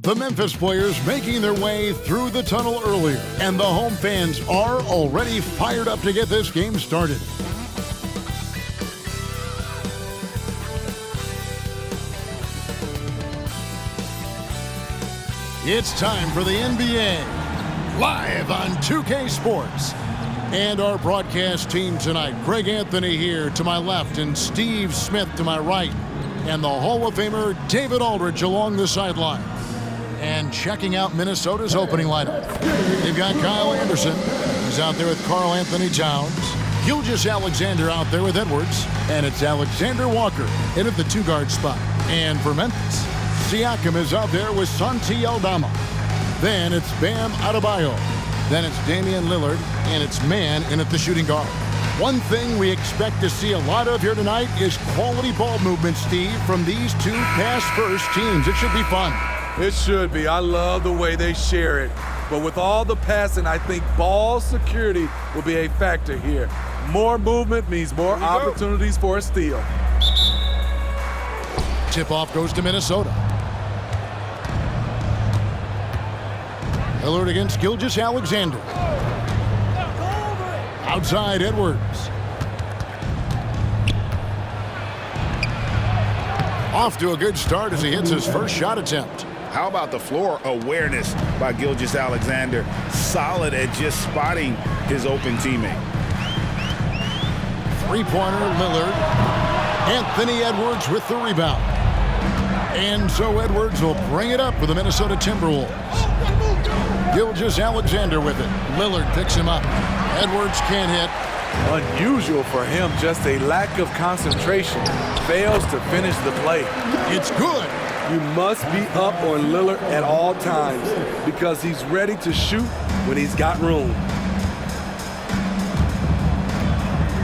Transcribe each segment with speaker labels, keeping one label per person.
Speaker 1: The Memphis players making their way through the tunnel earlier, and the home fans are already fired up to get this game started. It's time for the NBA, live on 2K Sports. And our broadcast team tonight, Greg Anthony here to my left and Steve Smith to my right. And the Hall of Famer David Aldridge along the sideline. And checking out Minnesota's opening lineup, they've got Kyle Anderson. He's out there with Karl Anthony Towns. Gilgeous-Alexander out there with Edwards. And it's Alexander Walker in at the two-guard spot. And for Memphis, Siakam is out there with Santi Aldama. Then it's Bam Adebayo. Then it's Damian Lillard. And it's Man in at the shooting guard. One thing we expect to see a lot of here tonight is quality ball movement, Steve, from these two pass-first teams. It should be fun.
Speaker 2: It should be. I love the way they share it. But with all the passing, I think ball security will be a factor here. More movement means more opportunities for a steal.
Speaker 1: Tip-off goes to Minnesota. Lillard against Gilgeous-Alexander. Outside, Edwards. Off to a good start as he hits his first shot attempt.
Speaker 3: How about the floor awareness by Gilgeous-Alexander? Solid at just spotting his open teammate.
Speaker 1: Three-pointer, Lillard. Anthony Edwards with the rebound. And so Edwards will bring it up for the Minnesota Timberwolves. Gilgeous-Alexander with it. Lillard picks him up. Edwards can't hit.
Speaker 2: Unusual for him, just a lack of concentration. Fails to finish the play.
Speaker 1: It's good.
Speaker 2: You must be up on Lillard at all times because he's ready to shoot when he's got room.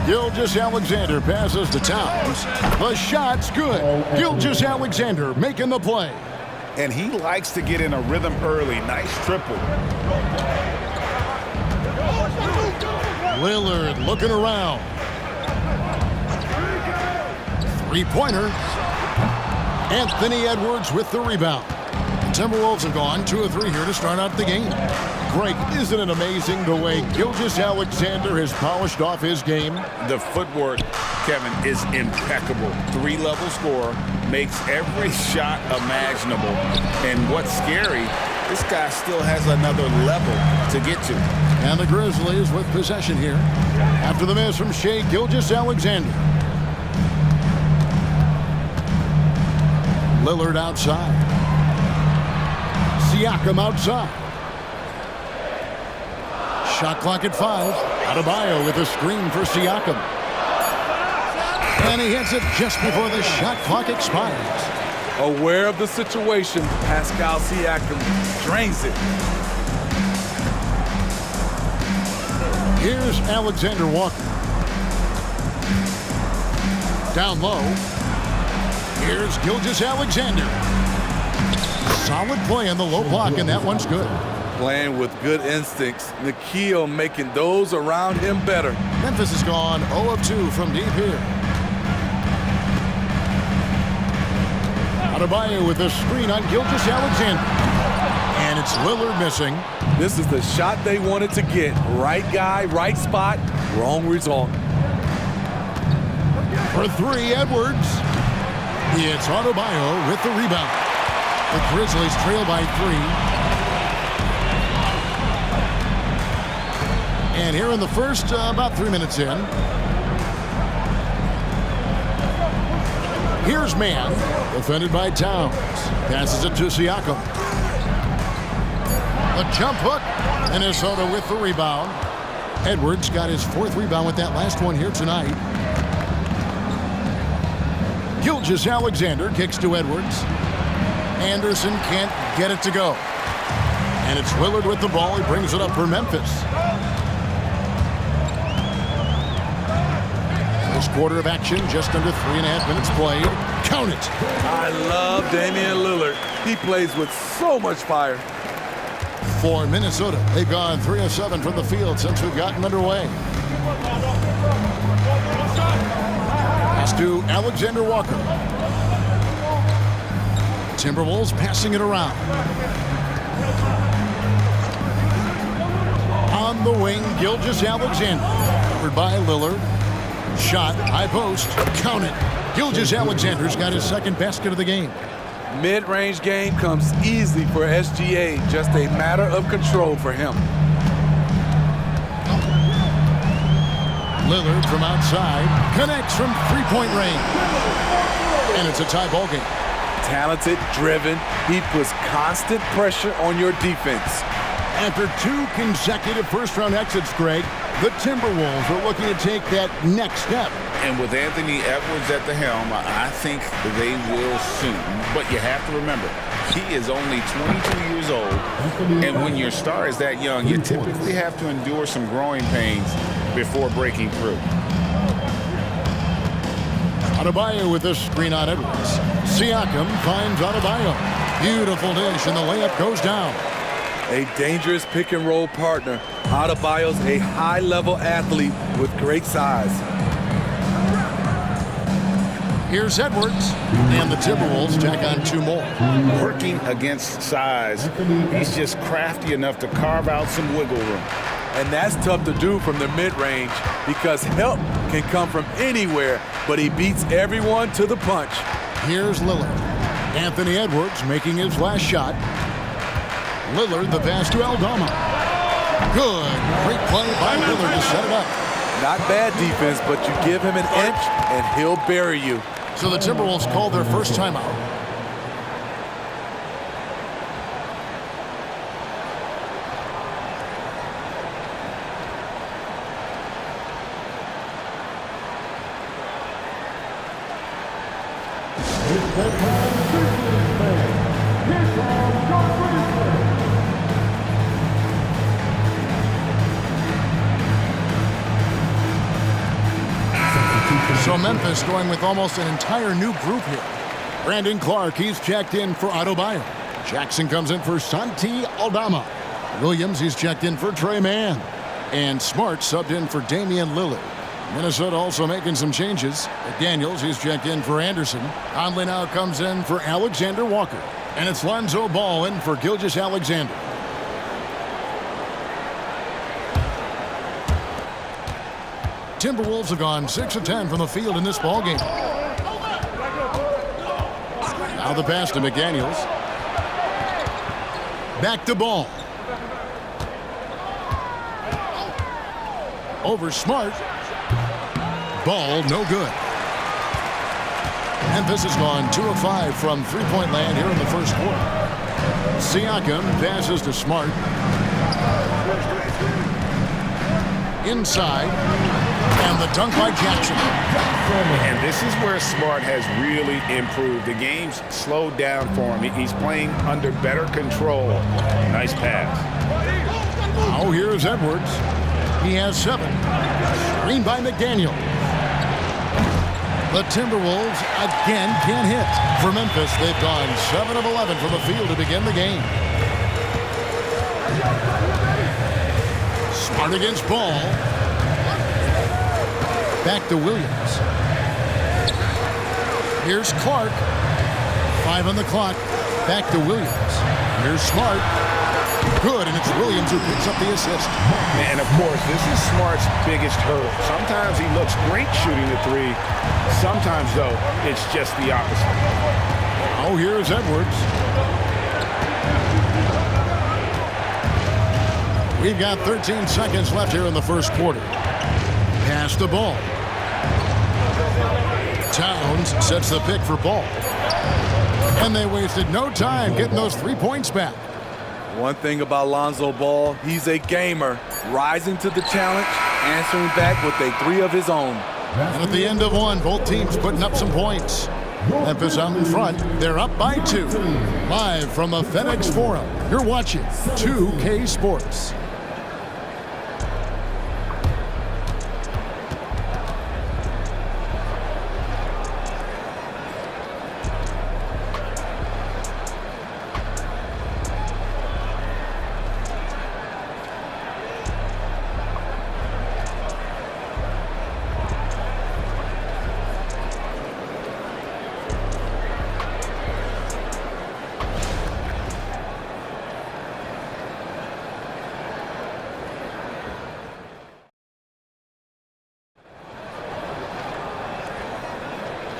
Speaker 1: Gilgeous-Alexander passes to Towns. The shot's good. Gilgeous-Alexander making the play.
Speaker 3: And he likes to get in a rhythm early. Nice triple.
Speaker 1: Lillard looking around. Three-pointer. Anthony Edwards with the rebound. The Timberwolves have gone 2 of 3 here to start out the game. Greg, isn't it amazing the way Gilgeous-Alexander has polished off his game?
Speaker 3: The footwork, Kevin, is impeccable. 3-level scorer, makes every shot imaginable. And what's scary, this guy still has another level to get to.
Speaker 1: And the Grizzlies with possession here. After the miss from Shai Gilgeous-Alexander. Lillard outside. Siakam outside. Shot clock at 5. Adebayo with a screen for Siakam. And he hits it just before the shot clock expires.
Speaker 2: Aware of the situation, Pascal Siakam drains it.
Speaker 1: Here's Alexander Walker. Down low. Here's Gilgeous-Alexander. Solid play on the low block, and that one's good.
Speaker 2: Playing with good instincts. Nikhil making those around him better.
Speaker 1: Memphis has gone 0 of 2 from deep here. Adebayo with a screen on Gilgeous-Alexander. And it's Lillard missing.
Speaker 2: This is the shot they wanted to get. Right guy, right spot, wrong result.
Speaker 1: For 3, Edwards. It's Adebayo with the rebound. The Grizzlies trail by 3. And here in the first, about 3 minutes in. Here's Man, defended by Towns. Passes it to Siakam. A jump hook. Minnesota with the rebound. Edwards got his 4th rebound with that last one here tonight. Gilgeous-Alexander kicks to Edwards. Anderson can't get it to go. And it's Lillard with the ball. He brings it up for Memphis. First quarter of action, just under 3.5 minutes played. Count it.
Speaker 2: I love Damian Lillard. He plays with so much fire.
Speaker 1: For Minnesota, they've gone 3 of 7 from the field since we've gotten underway. Pass to Alexander Walker. Timberwolves passing it around. On the wing, Gilgeous-Alexander. Covered by Lillard. Shot, high post, count it. Gilgeous-Alexander's got his second basket of the game.
Speaker 2: Mid-range game comes easily for SGA, just a matter of control for him.
Speaker 1: Lillard from outside, connects from three-point range. And it's a tie ball game.
Speaker 2: Talented, driven, he puts constant pressure on your defense.
Speaker 1: After 2 consecutive first-round exits, Greg, the Timberwolves are looking to take that next step.
Speaker 3: And with Anthony Edwards at the helm, I think they will soon. But you have to remember, he is only 22 years old. And when your star is that young, you typically have to endure some growing pains before breaking through.
Speaker 1: Adebayo with this screen on Edwards. Siakam finds Adebayo. Beautiful dish, and the layup goes down.
Speaker 2: A dangerous pick-and-roll partner. Adebayo's a high-level athlete with great size.
Speaker 1: Here's Edwards, and the Timberwolves tack on 2 more.
Speaker 3: Working against size, he's just crafty enough to carve out some wiggle room.
Speaker 2: And that's tough to do from the mid-range because help can come from anywhere, but he beats everyone to the punch.
Speaker 1: Here's Lillard. Anthony Edwards making his last shot. Lillard, the pass to Aldama. Good. Great play by Lillard to set it up.
Speaker 2: Not bad defense, but you give him an inch and he'll bury you.
Speaker 1: So the Timberwolves call their first timeout. So Memphis going with almost an entire new group here. Brandon Clark, he's checked in for Adebayo. Jackson comes in for Santi Aldama. Williams, he's checked in for Trey Mann. And Smart subbed in for Damian Lillard. Minnesota also making some changes. Daniels, he's checked in for Anderson. Conley now comes in for Alexander Walker. And it's Lonzo Ball in for Gilgeous-Alexander. Timberwolves have gone 6 of 10 from the field in this ballgame. Now the pass to McDaniels. Back to Ball. Over Smart. Ball, no good. Memphis has gone 2 of 5 from three-point land here in the first quarter. Siakam passes to Smart. Inside. And the dunk by Jackson.
Speaker 3: And this is where Smart has really improved. The game's slowed down for him. He's playing under better control. Nice pass.
Speaker 1: Now here's Edwards. He has 7. Screen by McDaniel. The Timberwolves again can't hit. For Memphis, they've gone 7 of 11 from the field to begin the game. Smart against Ball. Back to Williams. Here's Clark. 5 on the clock. Back to Williams. Here's Smart. Good, and it's Williams who picks up the assist.
Speaker 3: And, of course, this is Smart's biggest hurdle. Sometimes he looks great shooting the 3. Sometimes, though, it's just the opposite.
Speaker 1: Oh, here's Edwards. We've got 13 seconds left here in the first quarter. Pass the Ball. Towns sets the pick for Ball. And they wasted no time getting those 3 points back.
Speaker 2: One thing about Lonzo Ball, he's a gamer, rising to the challenge, answering back with a 3 of his own.
Speaker 1: And at the end of 1, both teams putting up some points. Memphis out in front. They're up by 2. Live from the FedEx Forum, you're watching 2K Sports.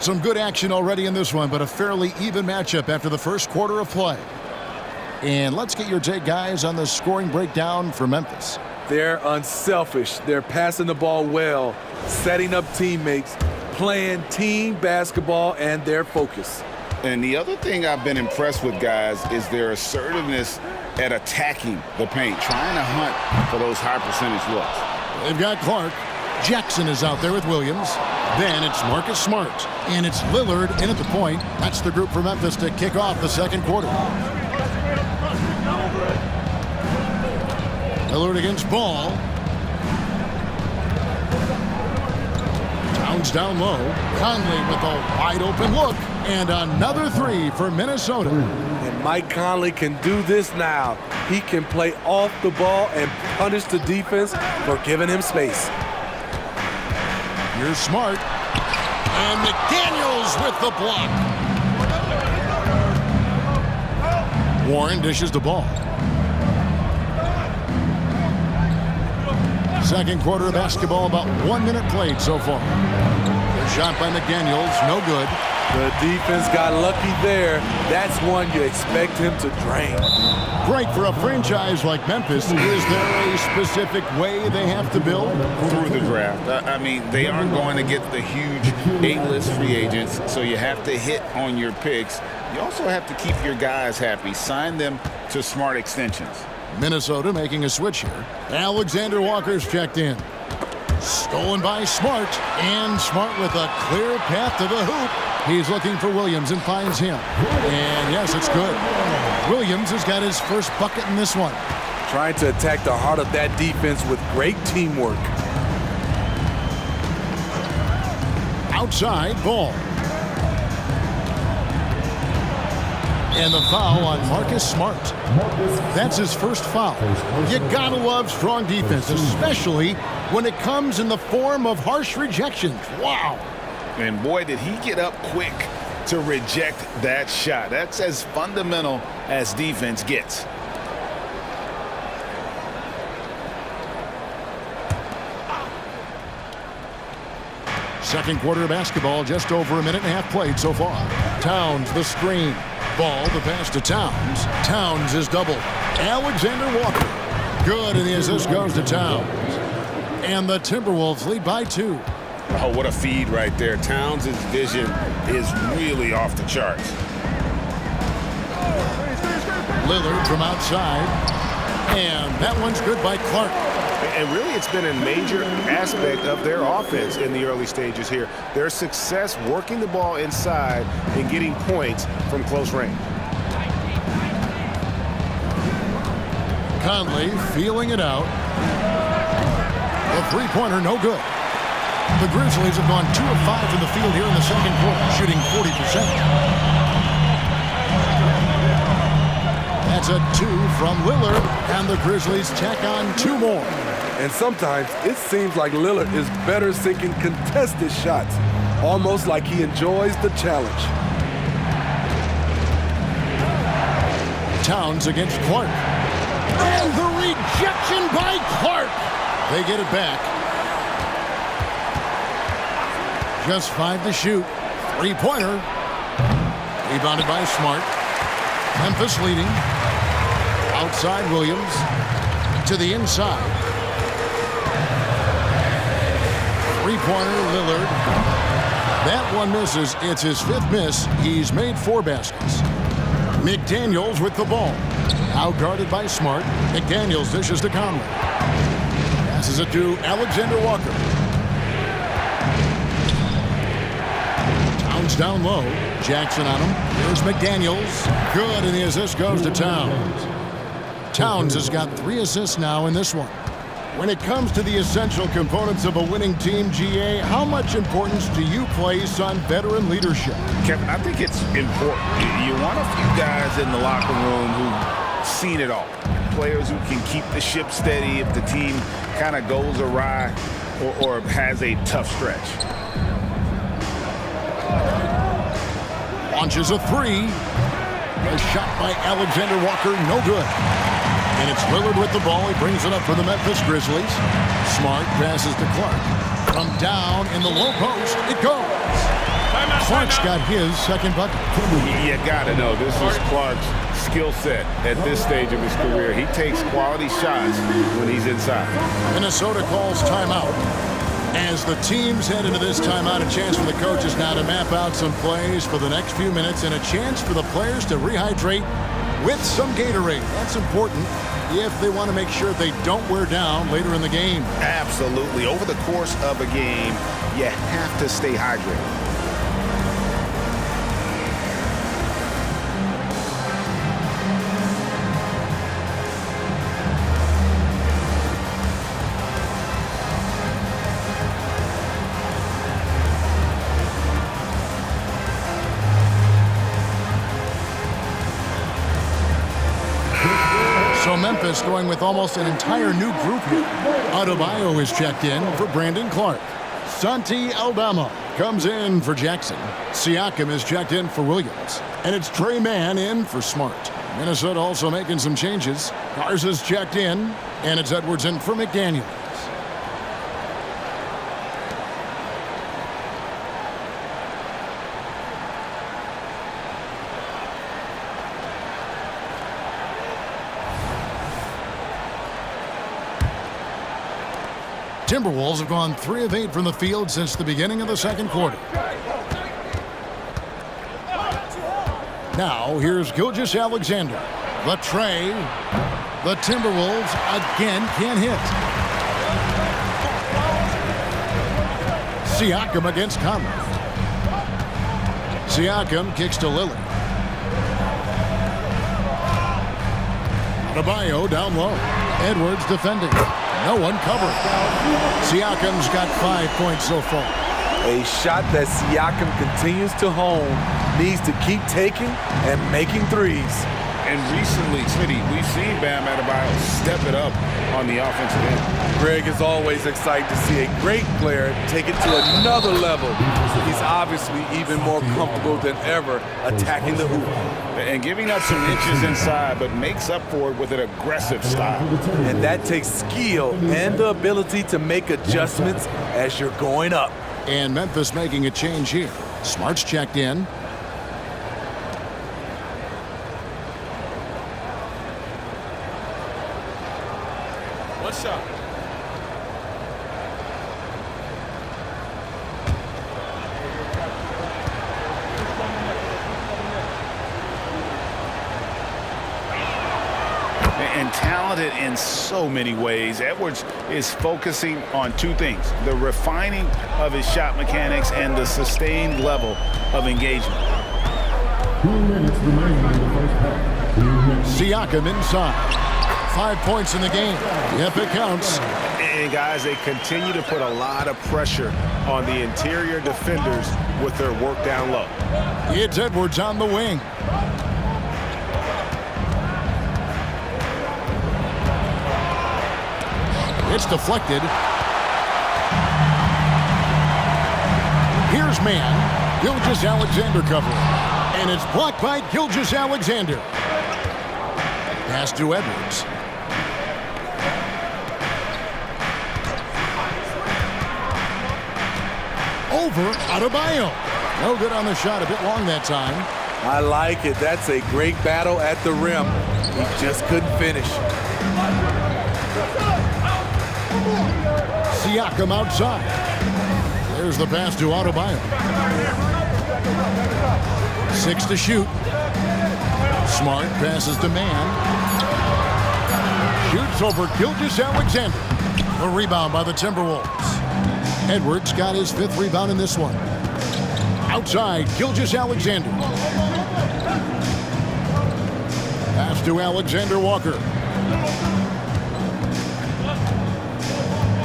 Speaker 1: Some good action already in this one, but a fairly even matchup after the first quarter of play. And let's get your take, guys, on the scoring breakdown for Memphis.
Speaker 2: They're unselfish. They're passing the ball well, setting up teammates, playing team basketball, and their focus.
Speaker 3: And the other thing I've been impressed with, guys, is their assertiveness at attacking the paint, trying to hunt for those high percentage looks.
Speaker 1: They've got Clark. Jackson is out there with Williams. Then it's Marcus Smart. And it's Lillard in at the point. That's the group for Memphis to kick off the second quarter. Lillard against Ball. Towns down low. Conley with a wide open look. And another three for Minnesota.
Speaker 2: And Mike Conley can do this now. He can play off the ball and punish the defense for giving him space.
Speaker 1: Here's Smart. And McDaniels with the block. Warren dishes the ball. Second quarter of basketball, about 1 minute played so far. Good shot by McDaniels, no good.
Speaker 2: The defense got lucky there. That's one you expect him to drain.
Speaker 1: Great for a franchise like Memphis. Is there a specific way they have to build?
Speaker 3: Through the draft. I mean, they aren't going to get the huge A-list free agents, so you have to hit on your picks. You also have to keep your guys happy. Sign them to smart extensions.
Speaker 1: Minnesota making a switch here. Alexander Walker's checked in. Stolen by Smart. And Smart with a clear path to the hoop. He's looking for Williams and finds him. And yes, it's good. Williams has got his first bucket in this one.
Speaker 2: Trying to attack the heart of that defense with great teamwork.
Speaker 1: Outside, Ball. And the foul on Marcus Smart. That's his first foul. You gotta love strong defense, especially when it comes in the form of harsh rejections. Wow.
Speaker 3: And boy, did he get up quick to reject that shot. That's as fundamental as defense gets.
Speaker 1: Second quarter of basketball, just over a minute and a half played so far. Towns, the screen. Ball, the pass to Towns. Towns is doubled. Alexander Walker. Good, and the assist goes to Towns. And the Timberwolves lead by 2.
Speaker 3: Oh, what a feed right there. Towns' vision is really off the charts.
Speaker 1: Lillard from outside. And that one's good by Clark.
Speaker 4: And really, it's been a major aspect of their offense in the early stages here. Their success working the ball inside and getting points from close range.
Speaker 1: Conley feeling it out. The three-pointer, no good. The Grizzlies have gone 2 of 5 from the field here in the second quarter, shooting 40%. That's a 2 from Lillard, and the Grizzlies tack on 2 more.
Speaker 2: And sometimes it seems like Lillard is better sinking contested shots, almost like he enjoys the challenge.
Speaker 1: Towns against Clark. And the rejection by Clark. They get it back. Just 5 to shoot. Three-pointer. Rebounded by Smart. Memphis leading. Outside Williams. To the inside. Three-pointer, Lillard. That one misses. It's his 5th miss. He's made 4 baskets. McDaniels with the ball. Out-guarded by Smart. McDaniels dishes to Conley. Passes it to Alexander Walker. Towns down low. Jackson on him. Here's McDaniels. Good, and the assist goes to Towns. Towns has got 3 assists now in this one. When it comes to the essential components of a winning team, GA, how much importance do you place on veteran leadership?
Speaker 3: Kevin, I think it's important. You want a few guys in the locker room who've seen it all. Players who can keep the ship steady if the team kind of goes awry or has a tough stretch.
Speaker 1: Launches a 3. A shot by Alexander Walker, no good. And it's Lillard with the ball. He brings it up for the Memphis Grizzlies. Smart passes to Clark. From down in the low post, it goes. Clark's got his second bucket.
Speaker 3: You got to know, this is Clark's skill set at this stage of his career. He takes quality shots when he's inside.
Speaker 1: Minnesota calls timeout. As the teams head into this timeout, a chance for the coaches now to map out some plays for the next few minutes and a chance for the players to rehydrate with some Gatorade. That's important if they want to make sure they don't wear down later in the game.
Speaker 3: Absolutely. Over the course of a game, you have to stay hydrated.
Speaker 1: So Memphis going with almost an entire new group here. Adebayo is checked in for Brandon Clark. Santi Aldama comes in for Jackson. Siakam is checked in for Williams. And it's Trey Mann in for Smart. Minnesota also making some changes. Garza's checked in, and it's Edwards in for McDaniels. Timberwolves have gone 3 of 8 from the field since the beginning of the second quarter. Now, here's Gilgeous-Alexander. The tray. The Timberwolves again can't hit. Siakam against Conley. Siakam kicks to Lillard. Adebayo down low. Edwards defending. No one covered. Siakam's got 5 points so far.
Speaker 2: A shot that Siakam continues to hone, needs to keep taking and making threes.
Speaker 3: And recently, Smitty, we've seen Bam Adebayo step it up on the offensive end.
Speaker 2: Greg is always excited to see a great player take it to another level. He's obviously even more comfortable than ever attacking the hoop.
Speaker 3: And giving up some inches inside, but makes up for it with an aggressive style.
Speaker 2: And that takes skill and the ability to make adjustments as you're going up.
Speaker 1: And Memphis making a change here. Smart's checked in.
Speaker 2: What's up?
Speaker 3: And talented in so many ways. Edwards is focusing on 2 things: the refining of his shot mechanics and the sustained level of engagement.
Speaker 5: 2 minutes remaining in the first half.
Speaker 1: Siakam inside. 5 points in the game. Yep, it counts.
Speaker 4: And guys, they continue to put a lot of pressure on the interior defenders with their work down low.
Speaker 1: It's Edwards on the wing. It's deflected. Here's man. Gilgeous-Alexander covering. And it's blocked by Gilgeous-Alexander. Pass to Edwards. Over Adebayo. No good on the shot. A bit long that time.
Speaker 2: I like it. That's a great battle at the rim. He just couldn't finish.
Speaker 1: Siakam outside. There's the pass to Adebayo. 6 to shoot. Smart passes to man. Shoots over Gilgeous-Alexander. A rebound by the Timberwolves. Edwards got his 5th rebound in this one. Outside, Gilgeous-Alexander. Pass to Alexander Walker.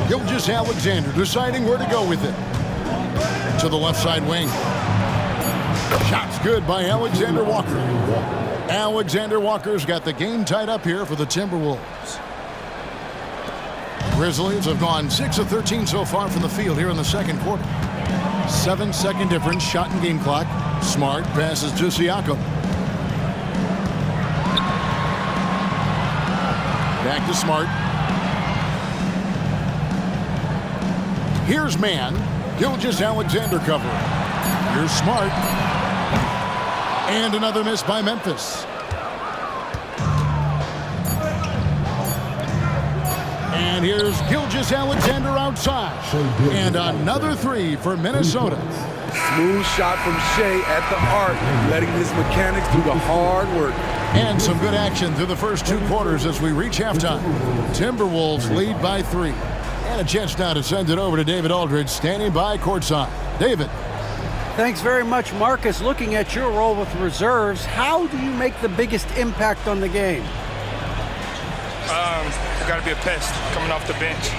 Speaker 1: Gilgeous-Alexander deciding where to go with it. To the left side wing. Shots good by Alexander Walker. Alexander Walker's got the game tied up here for the Timberwolves. Grizzlies have gone 6 of 13 so far from the field here in the second quarter. 7-second difference, shot and game clock. Smart passes to Siakam. Back to Smart. Here's man. Gilgeous-Alexander covering. You're smart. And another miss by Memphis. And here's Gilgeous-Alexander outside. And another three for Minnesota.
Speaker 2: Smooth shot from Shai at the arc, letting his mechanics do the hard work.
Speaker 1: And some good action through the first 2 quarters as we reach halftime. Timberwolves lead by 3. And a chance now to send it over to David Aldridge, standing by courtside. David.
Speaker 6: Thanks very much, Marcus. Looking at your role with reserves, how do you make the biggest impact on the game?
Speaker 7: We got to be a pest coming off the bench.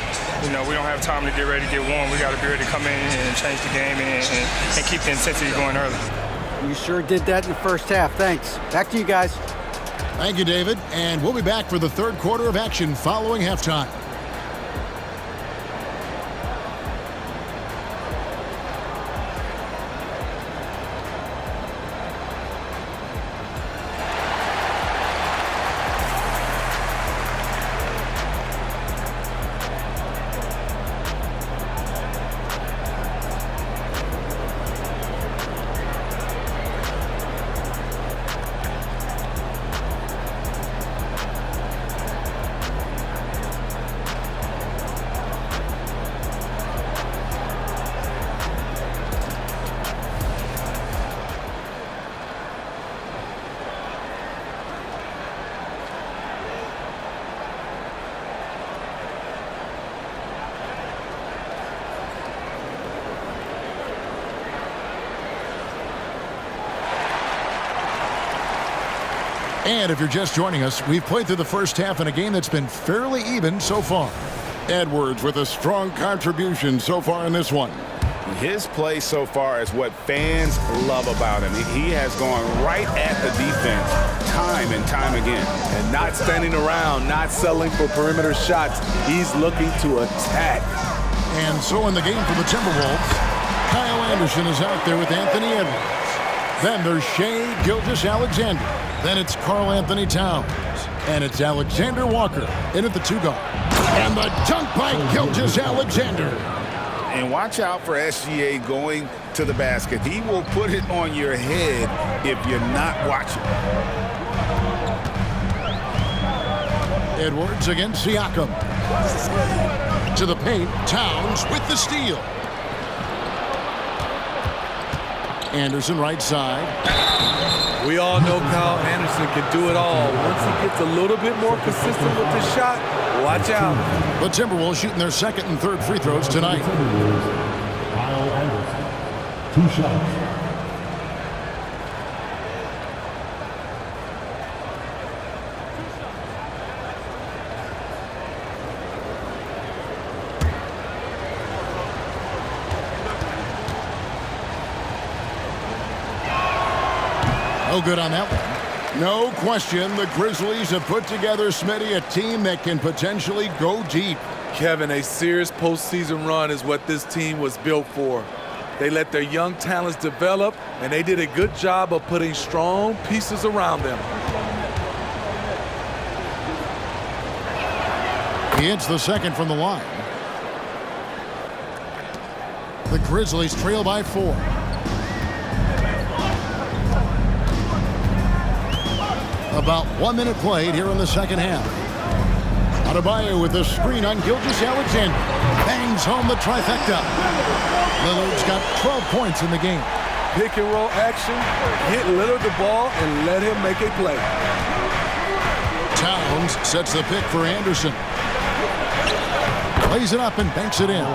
Speaker 7: You know, we don't have time to get ready to get warm. We got to be ready to come in and change the game and keep the intensity going early.
Speaker 6: You sure did that in the first half. Thanks. Back to you guys.
Speaker 1: Thank you, David. And we'll be back for the third quarter of action following halftime. And if you're just joining us, we've played through the first half in a game that's been fairly even so far. Edwards with a strong contribution so far in this one.
Speaker 3: His play so far is what fans love about him. He has gone right at the defense time and time again.
Speaker 2: And not standing around, not settling for perimeter shots. He's looking to attack.
Speaker 1: And so in the game for the Timberwolves, Kyle Anderson is out there with Anthony Edwards. Then there's Shai Gilgeous-Alexander. Then it's Karl Anthony Towns. And it's Alexander Walker in at the 2-guard. And the dunk by Gilgeous-Alexander.
Speaker 3: And watch out for SGA going to the basket. He will put it on your head if you're not watching.
Speaker 1: Edwards against Siakam. To the paint, Towns with the steal. Anderson right side.
Speaker 2: We all know Kyle Anderson can do it all. Once he gets a little bit more consistent with the shot, watch out.
Speaker 1: The Timberwolves shooting their second and third free throws tonight.
Speaker 5: Kyle Anderson. 2 shots.
Speaker 1: No good on that one. No question, the Grizzlies have put together, Smitty, a team that can potentially go deep.
Speaker 2: Kevin, a serious postseason run is what this team was built for. They let their young talents develop, and they did a good job of putting strong pieces around them.
Speaker 1: He hits the second from the line. The Grizzlies trail by 4. About 1 minute played here in the second half. Adebayo with a screen on Gilgeous-Alexander. Bangs home the trifecta. Lillard's got 12 points in the game.
Speaker 2: Pick and roll action, hit Lillard the ball, and let him make a play.
Speaker 1: Towns sets the pick for Anderson. Lays it up and banks it in.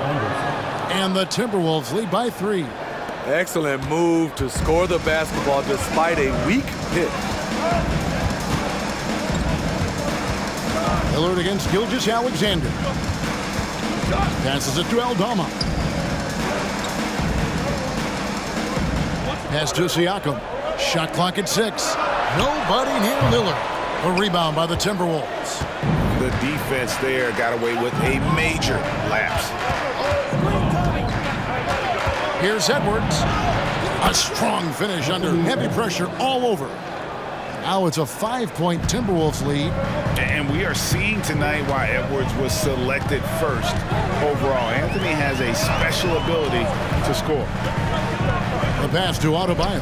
Speaker 1: And the Timberwolves lead by 3.
Speaker 2: Excellent move to score the basketball despite a weak hit.
Speaker 1: Lillard against Gilgeous-Alexander. Passes it to Aldama. Pass to Siakam. Shot clock at 6. Nobody near Lillard. A rebound by the Timberwolves.
Speaker 4: The defense there got away with a major lapse.
Speaker 1: Here's Edwards. A strong finish under heavy pressure all over. Now it's a 5-point Timberwolves lead.
Speaker 3: And we are seeing tonight why Edwards was selected first overall. Anthony has a special ability to score.
Speaker 1: The pass to Adebayo.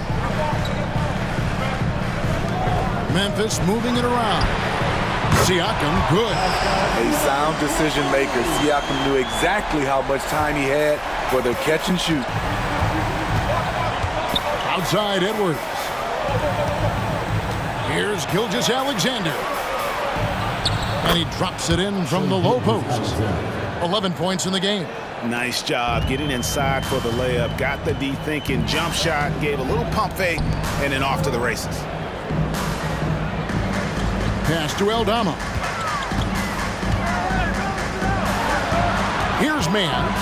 Speaker 1: Memphis moving it around. Siakam, good.
Speaker 2: A sound decision maker. Siakam knew exactly how much time he had for the catch and shoot.
Speaker 1: Outside Edwards. Here's Gilgeous-Alexander. And he drops it in from the low post. 11 points in the game.
Speaker 4: Nice job getting inside for the layup. Got the D thinking, jump shot, gave a little pump fake, and then off to the races.
Speaker 1: Pass to Aldama. Here's Mann.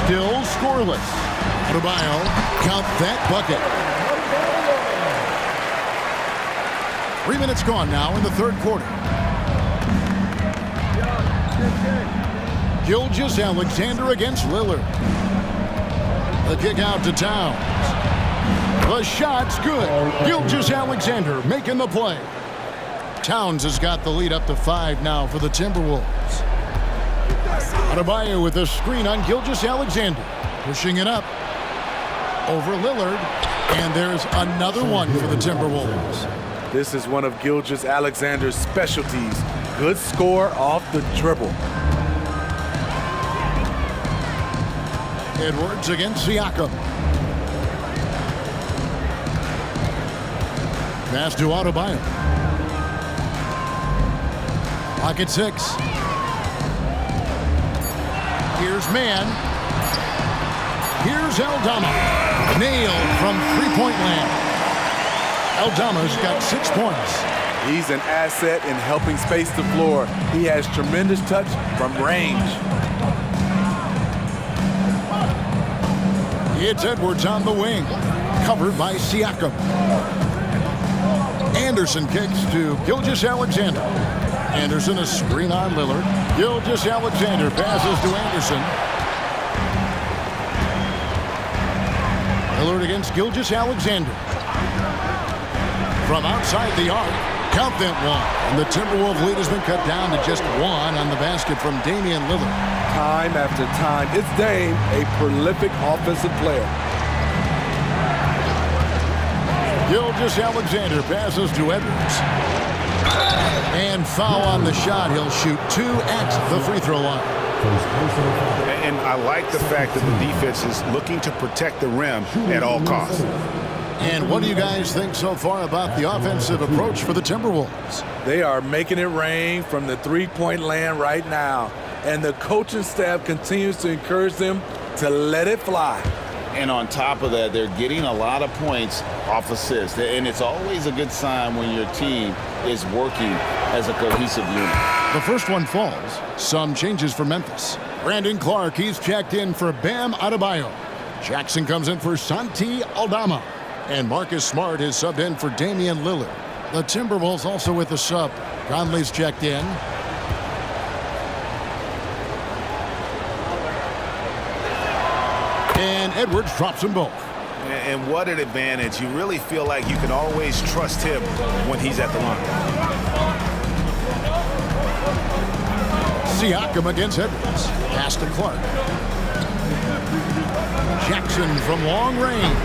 Speaker 1: Still scoreless. Adebayo, count that bucket. 3 minutes gone now in the third quarter. Gilgeous-Alexander against Lillard. The kick out to Towns. The shot's good. Gilgeous-Alexander making the play. Towns has got the lead up to 5 now for the Timberwolves. Adebayo with a screen on Gilgeous-Alexander. Pushing it up. Over Lillard. And there's another one for the Timberwolves.
Speaker 2: This is one of Gilgeous-Alexander's specialties. Good score off the dribble.
Speaker 1: Edwards against Siakam. Pass to Adebayo. Pocket 6. Here's Mann. Here's Aldama. Nailed from three-point land. Aldama's got 6 points.
Speaker 2: He's an asset in helping space the floor. He has tremendous touch from range.
Speaker 1: It's Edwards on the wing. Covered by Siakam. Anderson kicks to Gilgeous-Alexander. Anderson a screen on Lillard. Gilgeous-Alexander passes to Anderson. Lillard against Gilgeous-Alexander. From outside the arc, count that one. And the Timberwolves lead has been cut down to just 1 on the basket from Damian Lillard.
Speaker 2: Time after time, it's Dame, a prolific offensive player.
Speaker 1: Gilgeous-Alexander passes to Edwards. And foul on the shot. He'll shoot 2 at the free throw line.
Speaker 4: And I like the fact that the defense is looking to protect the rim at all costs.
Speaker 1: And what do you guys think so far about the offensive approach for the Timberwolves?
Speaker 2: They are making it rain from the three-point land right now. And the coaching staff continues to encourage them to let it fly.
Speaker 3: And on top of that, they're getting a lot of points off assists. And it's always a good sign when your team is working as a cohesive unit.
Speaker 1: The first one falls. Some changes for Memphis. Brandon Clark, he's checked in for Bam Adebayo. Jackson comes in for Santi Aldama. And Marcus Smart is subbed in for Damian Lillard. The Timberwolves also with a sub. Conley's checked in. And Edwards drops them both.
Speaker 4: And what an advantage. You really feel like you can always trust him when he's at the line.
Speaker 1: Siakam against Edwards. Pass to Clark. Jackson from long range.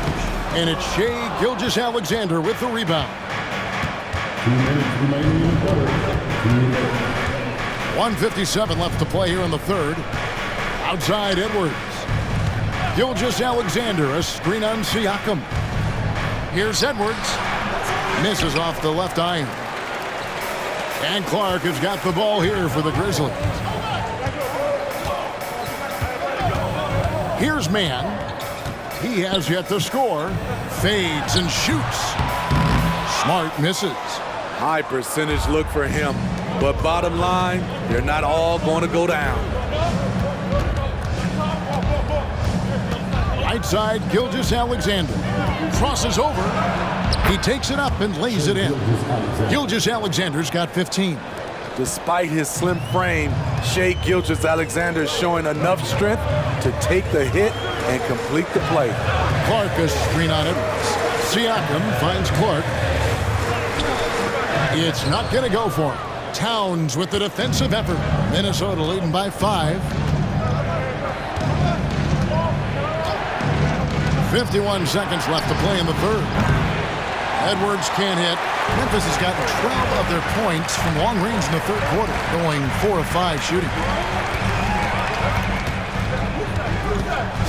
Speaker 1: And it's Shai Gilgeous-Alexander with the rebound.
Speaker 5: 2 minutes remaining in the third.
Speaker 1: 1:57 left to play here in the third. Outside Edwards. Gilgeous-Alexander, a screen on Siakam. Here's Edwards. Misses off the left iron. And Clark has got the ball here for the Grizzlies. Here's Mann. He has yet to score. Fades and shoots. Smart misses.
Speaker 2: High percentage look for him. But bottom line, they're not all going to go down.
Speaker 1: Right side, Gilgeous-Alexander. Crosses over. He takes it up and lays it in. Gilgeous-Alexander's got 15.
Speaker 2: Despite his slim frame, Shai Gilgeous-Alexander is showing enough strength to take the hit and complete the play.
Speaker 1: Clark a screen on Edwards. Siakam finds Clark. It's not going to go for him. Towns with the defensive effort. Minnesota leading by 5. 51 seconds left to play in the third. Edwards can't hit. Memphis has gotten 12 of their points from long range in the third quarter, going 4 of 5 shooting.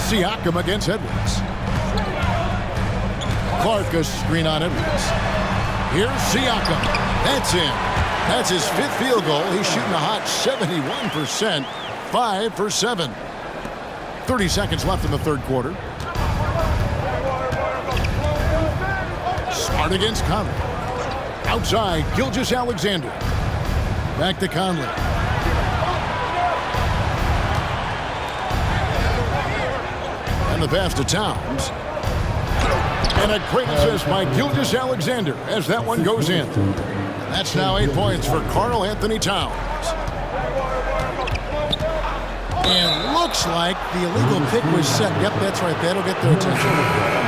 Speaker 1: Siakam against Edwards. Clark a screen on Edwards. Here's Siakam. That's in. That's his 5th field goal. He's shooting a hot 71%. 5 for 7. 30 seconds left in the third quarter. Smart against Conley. Outside, Gilgeous-Alexander. Back to Conley. And the pass to Towns. And a great assist by Gilgeous-Alexander as that one goes in. That's now 8 points for Karl Anthony Towns. And looks like the illegal pick was set. Yep, that's right. That'll get their attention.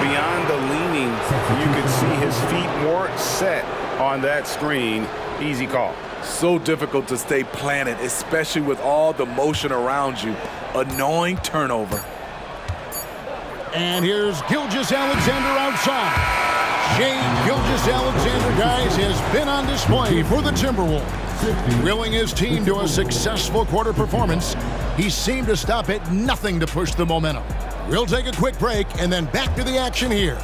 Speaker 4: Beyond the leaning, you can see his feet more set on that screen. Easy call.
Speaker 2: So difficult to stay planted, especially with all the motion around you. Annoying turnover.
Speaker 1: And here's Gilgeous-Alexander outside. Shai Gilgeous-Alexander, guys, has been on display for the Timberwolves. Willing his team to a successful quarter performance, he seemed to stop at nothing to push the momentum. We'll take a quick break and then back to the action here.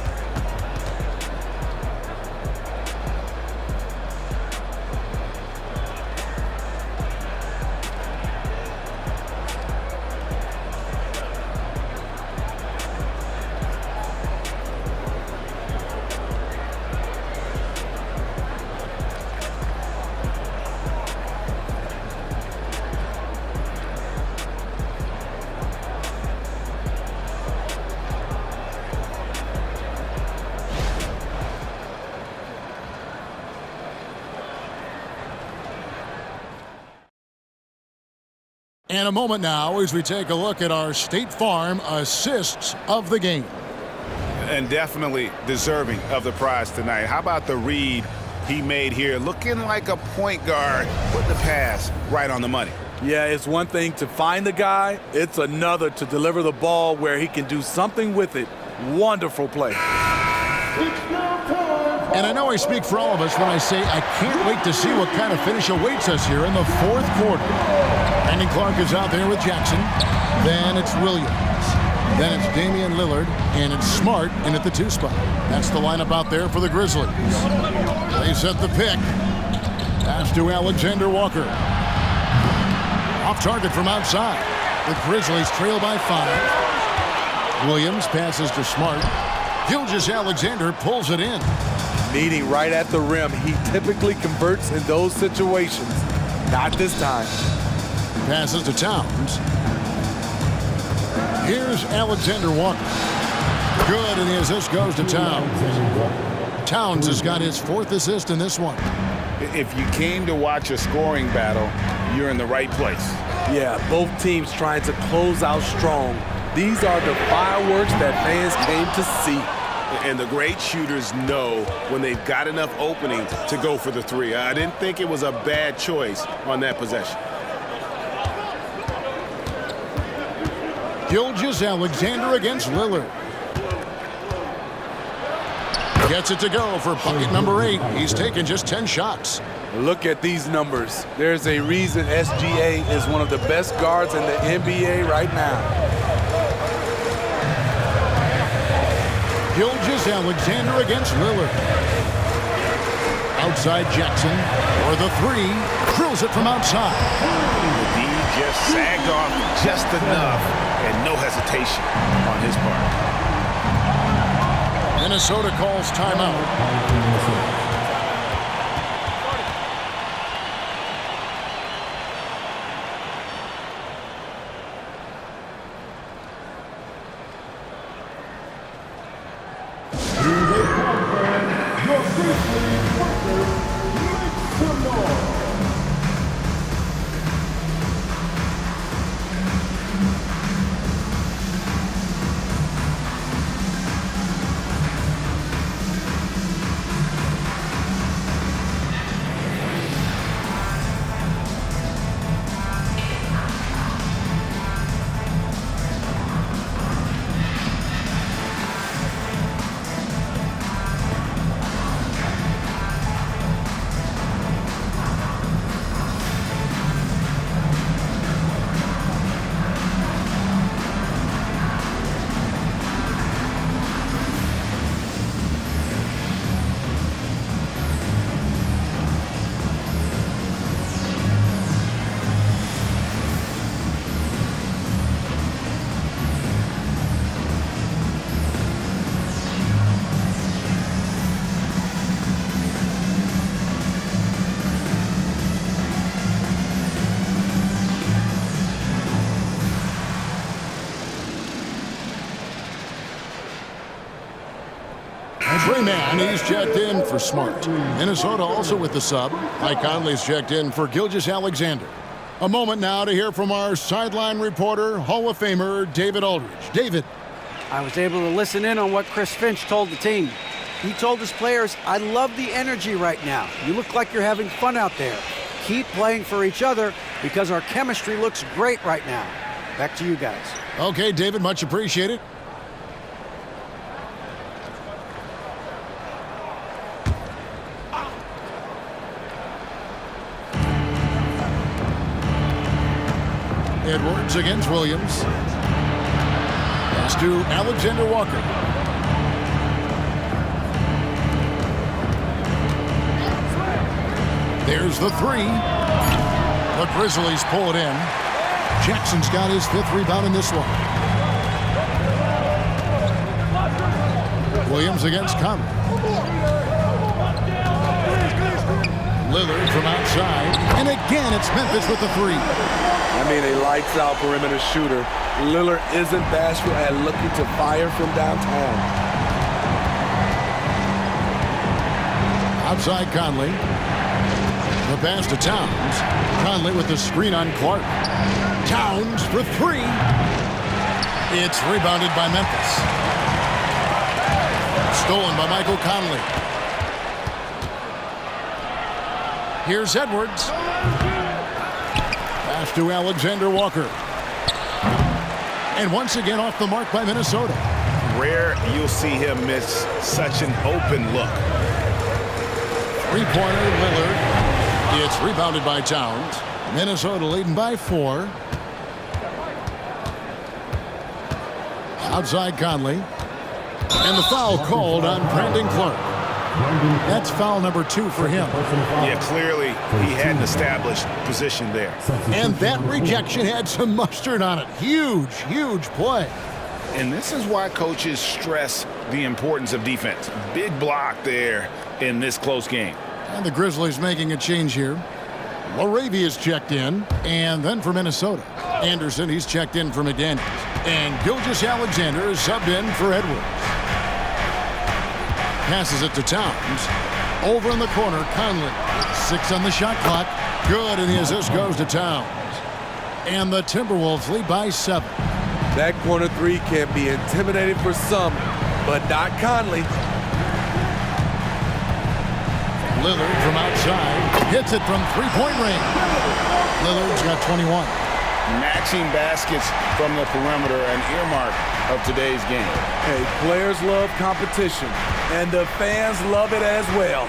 Speaker 1: And a moment now as we take a look at our State Farm assists of the game.
Speaker 4: And definitely deserving of the prize tonight. How about the read he made here? Looking like a point guard. Put the pass right on the money.
Speaker 2: Yeah, it's one thing to find the guy. It's another to deliver the ball where he can do something with it. Wonderful play.
Speaker 1: And I know I speak for all of us when I say I can't wait to see what kind of finish awaits us here in the fourth quarter. Brandon Clark is out there with Jackson. Then it's Williams. Then it's Damian Lillard. And it's Smart in at the 2 spot. That's the lineup out there for the Grizzlies. They set the pick. Pass to Alexander Walker. Off target from outside. The Grizzlies trail by 5. Williams passes to Smart. Gilgeous-Alexander pulls it in.
Speaker 2: Meeting right at the rim. He typically converts in those situations. Not this time.
Speaker 1: Passes to Towns. Here's Alexander Walker. Good, and the assist goes to Towns. Towns has got his 4th assist in this one.
Speaker 3: If you came to watch a scoring battle, you're in the right place.
Speaker 2: Yeah, both teams trying to close out strong. These are the fireworks that fans came to see.
Speaker 4: And the great shooters know when they've got enough opening to go for the 3. I didn't think it was a bad choice on that possession.
Speaker 1: Gilgeous-Alexander against Lillard. Gets it to go for bucket number 8. He's taken just 10 shots.
Speaker 2: Look at these numbers. There's a reason SGA is one of the best guards in the NBA right now.
Speaker 1: Gilgeous-Alexander against Lillard. Outside Jackson for the 3. Drills it from outside.
Speaker 4: The D just sagged off just enough and no hesitation on his part.
Speaker 1: Minnesota calls timeout. Freeman, he's checked in for Smart. Minnesota also with the sub. Mike Conley's checked in for Gilgeous-Alexander. A moment now to hear from our sideline reporter, Hall of Famer David Aldridge. David.
Speaker 6: I was able to listen in on what Chris Finch told the team. He told his players, I love the energy right now. You look like you're having fun out there. Keep playing for each other because our chemistry looks great right now. Back to you guys.
Speaker 1: Okay, David, much appreciated. Edwards against Williams. Pass to Alexander Walker. There's the three. The Grizzlies pull it in. Jackson's got his 5th rebound in this one. Williams against Conley. Lillard from outside. And again, it's Memphis with the three.
Speaker 2: I mean, a lights-out perimeter shooter. Lillard isn't bashful at looking to fire from downtown.
Speaker 1: Outside Conley. The pass to Towns. Conley with the screen on Clark. Towns for three. It's rebounded by Memphis. Stolen by Michael Conley. Here's Edwards. Pass to Alexander Walker. And once again off the mark by Minnesota.
Speaker 4: Rare you'll see him miss such an open look.
Speaker 1: Three-pointer, Lillard. It's rebounded by Towns. Minnesota leading by 4. Outside Conley. And the foul called on Brandon Clark. That's foul number 2 for him.
Speaker 4: Yeah, clearly he had an established position there.
Speaker 1: And that rejection had some mustard on it. Huge, huge play.
Speaker 3: And this is why coaches stress the importance of defense. Big block there in this close game.
Speaker 1: And the Grizzlies making a change here. Laravia's checked in. And then for Minnesota, Anderson, he's checked in for McDaniels. And Gilgeous-Alexander is subbed in for Edwards. Passes it to Towns. Over in the corner, Conley. 6 on the shot clock. Good, and the assist goes to Towns. And the Timberwolves lead by 7.
Speaker 2: That corner three can be intimidating for some, but not Conley.
Speaker 1: Lillard from outside. Hits it from three-point range. Lillard's got 21.
Speaker 3: Matching baskets from the perimeter, an earmark of today's game.
Speaker 2: Hey, players love competition, and the fans love it as well.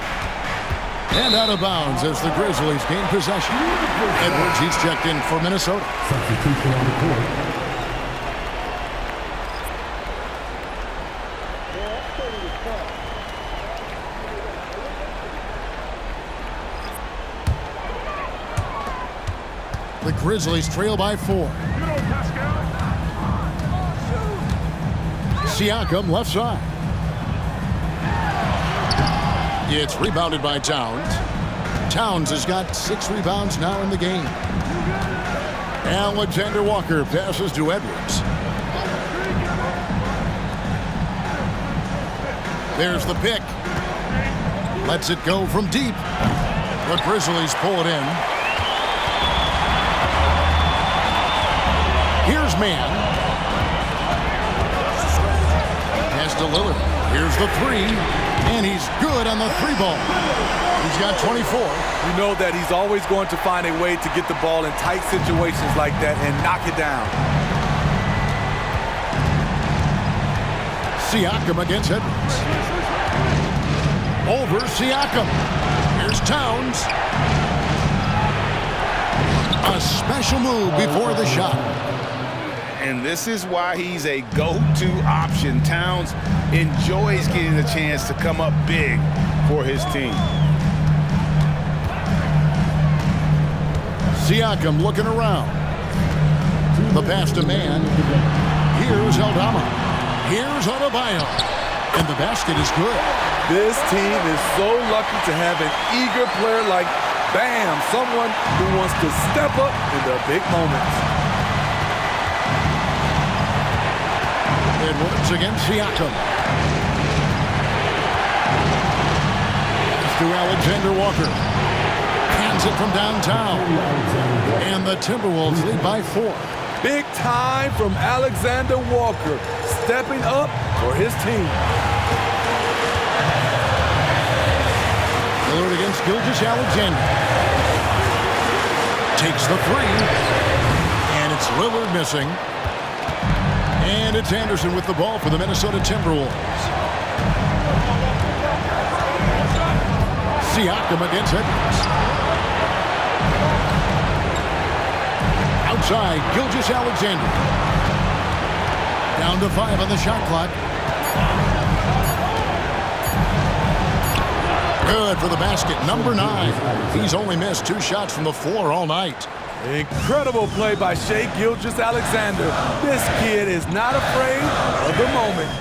Speaker 1: And out of bounds as the Grizzlies gain possession. Edwards, he's checked in for Minnesota.
Speaker 5: Substitution on the court.
Speaker 1: The Grizzlies trail by 4. Siakam left side. It's rebounded by Towns. Towns has got 6 rebounds now in the game. Alexander Walker passes to Edwards. There's the pick. Lets it go from deep. The Grizzlies pull it in. Here's Mann. Pass to Lillard. Here's the three. And he's good on the 3 ball. He's got 24.
Speaker 2: You know that he's always going to find a way to get the ball in tight situations like that and knock it down.
Speaker 1: Siakam against Edwards. Over Siakam. Here's Towns. A special move before the shot.
Speaker 3: And this is why he's a go-to option. Towns enjoys getting the chance to come up big for his team.
Speaker 1: Siakam looking around. The pass to Mann. Here's Aldama. Here's Adebayo. And the basket is good.
Speaker 2: This team is so lucky to have an eager player like Bam, someone who wants to step up in the big moments.
Speaker 1: Edwards against Siakam. to Alexander Walker. Hands it from downtown. And the Timberwolves lead by 4.
Speaker 2: Big time from Alexander Walker, stepping up for his team.
Speaker 1: Lillard against Gilgeous-Alexander. Takes the 3. And it's Lillard missing. And it's Anderson with the ball for the Minnesota Timberwolves. Siakam against Edwards. Outside, Gilgeous-Alexander. Down to 5 on the shot clock. Good for the basket, number 9. He's only missed 2 shots from the floor all night.
Speaker 2: Incredible play by Shai Gilgeous-Alexander. This kid is not afraid of the moment.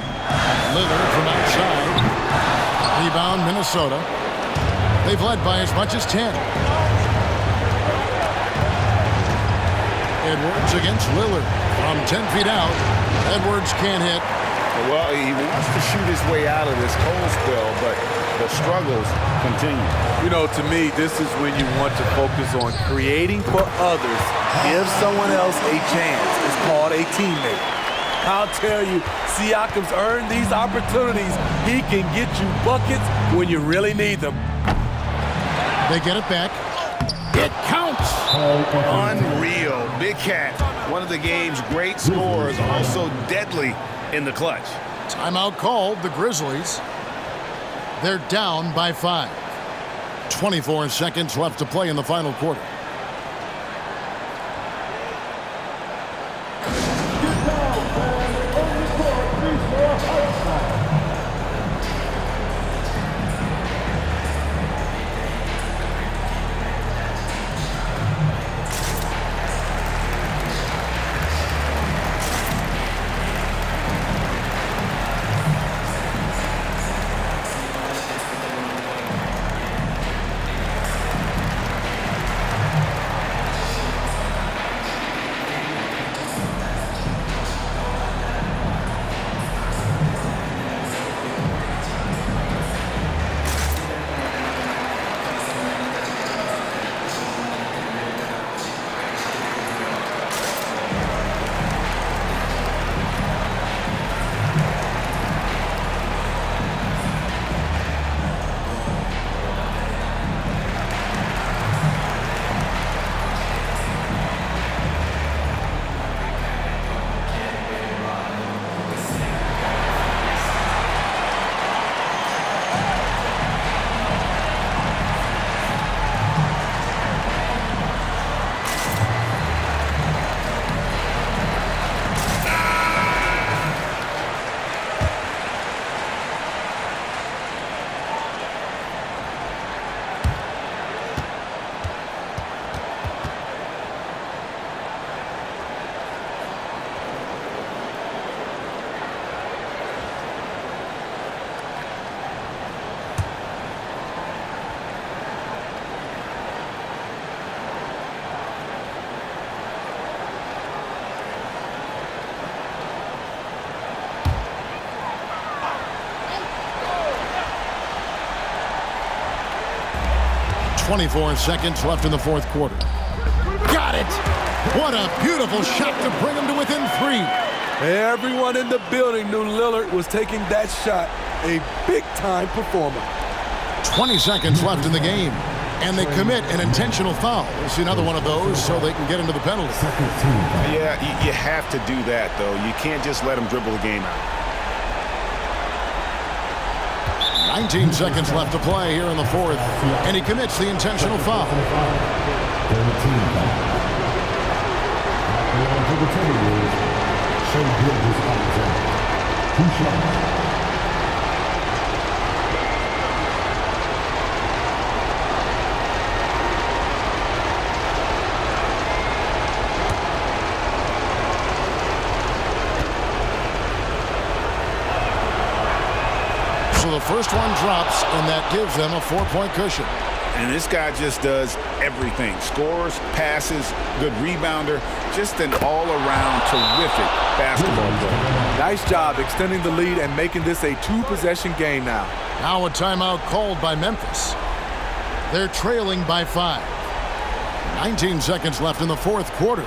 Speaker 1: Lillard from outside. Rebound, Minnesota. They've led by as much as 10. Edwards against Lillard. From 10 feet out, Edwards can't hit.
Speaker 3: Well, he wants to shoot his way out of this cold spell, but the struggles continue.
Speaker 2: You know, to me, this is when you want to focus on creating for others. Give someone else a chance. It's called a teammate. I'll tell you, Siakam's earned these opportunities. He can get you buckets when you really need them.
Speaker 1: They get it back. It counts.
Speaker 3: Unreal. Big Cat, one of the game's great scorers, also deadly in the clutch.
Speaker 1: Timeout called, the Grizzlies. They're down by 5. 24 seconds left to play in the final quarter. .24 seconds left in the fourth quarter. Got it! What a beautiful shot to bring him to within 3.
Speaker 2: Everyone in the building knew Lillard was taking that shot. A big-time performer.
Speaker 1: 20 seconds left in the game. And they commit an intentional foul. We'll see another one of those so they can get into the penalty.
Speaker 4: Yeah, you have to do that, though. You can't just let them dribble the game out.
Speaker 1: 19 seconds left to play here in the fourth. And he commits the intentional foul. So the first one drops, and that gives them a 4-point cushion.
Speaker 3: And this guy just does everything. Scores, passes, good rebounder, just an all-around terrific basketball player.
Speaker 2: Nice job extending the lead and making this a 2-possession game now.
Speaker 1: Now a timeout called by Memphis. They're trailing by 5. 19 seconds left in the fourth quarter.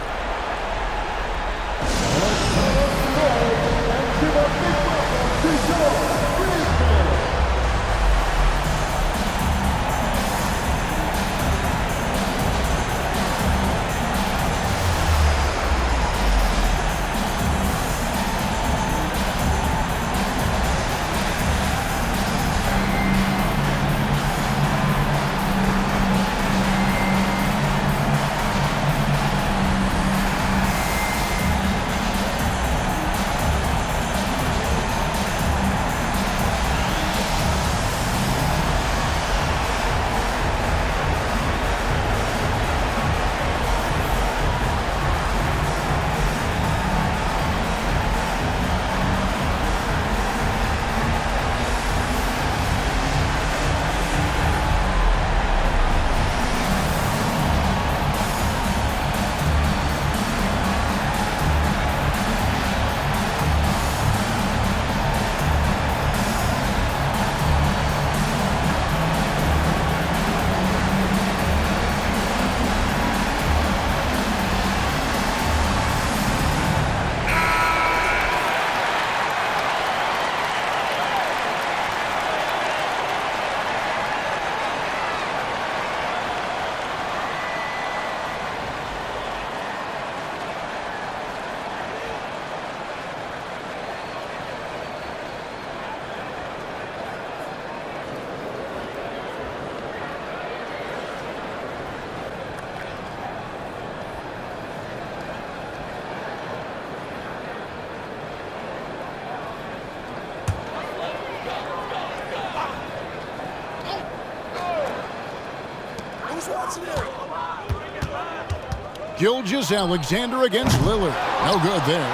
Speaker 1: Gilgeous-Alexander against Lillard. No good there.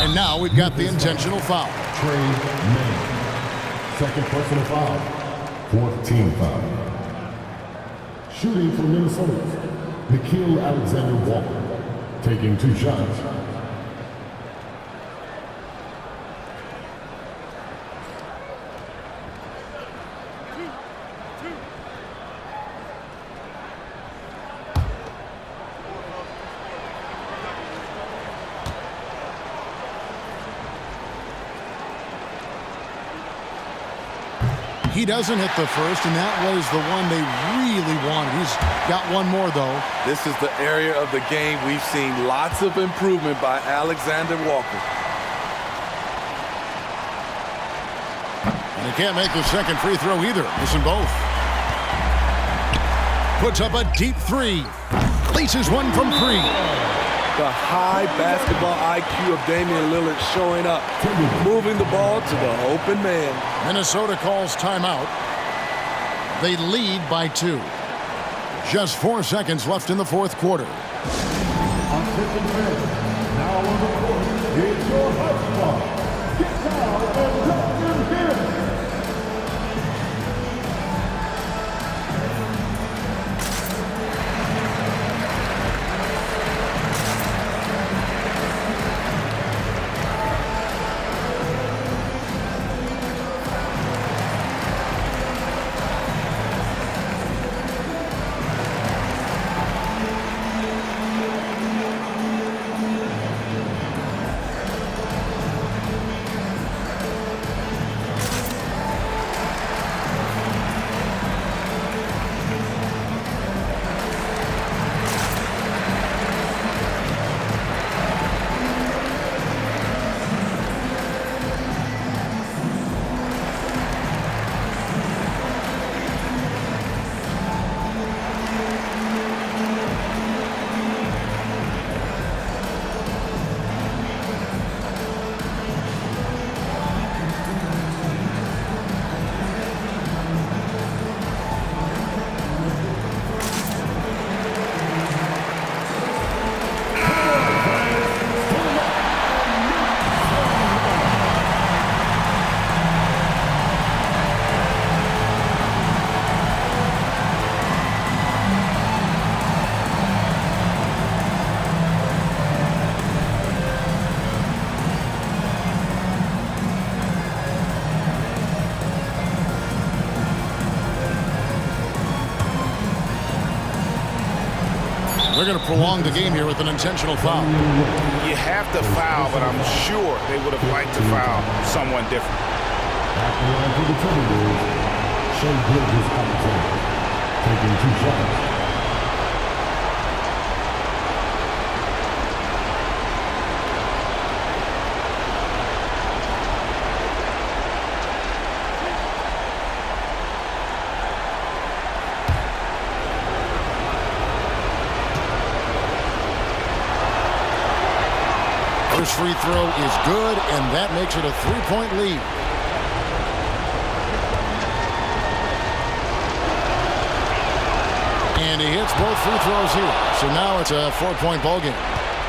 Speaker 1: And now we've got the intentional foul.
Speaker 5: Trey Mann. Second personal foul. Fourth team foul. Shooting for Minnesota. Nickeil Alexander-Walker. Taking 2 shots.
Speaker 1: He doesn't hit the first, and that was the one they really wanted. He's got one more, though.
Speaker 2: This is the area of the game we've seen lots of improvement by Alexander Walker.
Speaker 1: And he can't make the second free throw either. Missing both. Puts up a deep 3. Laces one from 3.
Speaker 2: The high basketball IQ of Damian Lillard showing up, moving the ball to the open man.
Speaker 1: Minnesota calls timeout. They lead by 2. Just 4 seconds left in the fourth quarter.
Speaker 5: On 50 minutes. Now on the court. It's your hotspot. Get down and dump him here.
Speaker 1: They're going to prolong the game here with an intentional foul.
Speaker 8: You have to foul, but I'm sure they would have liked to foul someone different.
Speaker 5: At the line for the Timberwolves, Shai taking 2 shots.
Speaker 1: First free throw is good, and that makes it a 3-point lead. And he hits both free throws here. So now it's a 4-point ball game.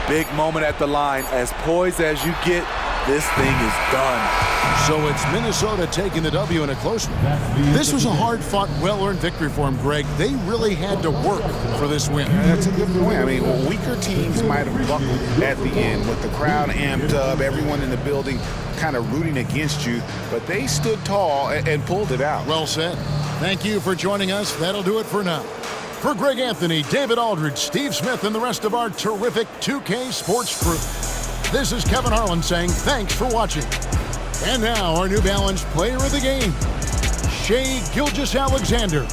Speaker 2: Big moment at the line. As poised as you get, this thing is done.
Speaker 1: So it's Minnesota taking the W in a close one. This was a hard-fought, well-earned victory for them, Greg. They really had to work for this win.
Speaker 8: That's a good point. I mean, weaker teams might have buckled at the end with the crowd amped up, everyone in the building kind of rooting against you, but they stood tall and pulled it out.
Speaker 1: Well said. Thank you for joining us. That'll do it for now. For Greg Anthony, David Aldridge, Steve Smith, and the rest of our terrific 2K Sports crew, this is Kevin Harlan saying thanks for watching. And now our New Balance player of the game, Shai Gilgeous-Alexander.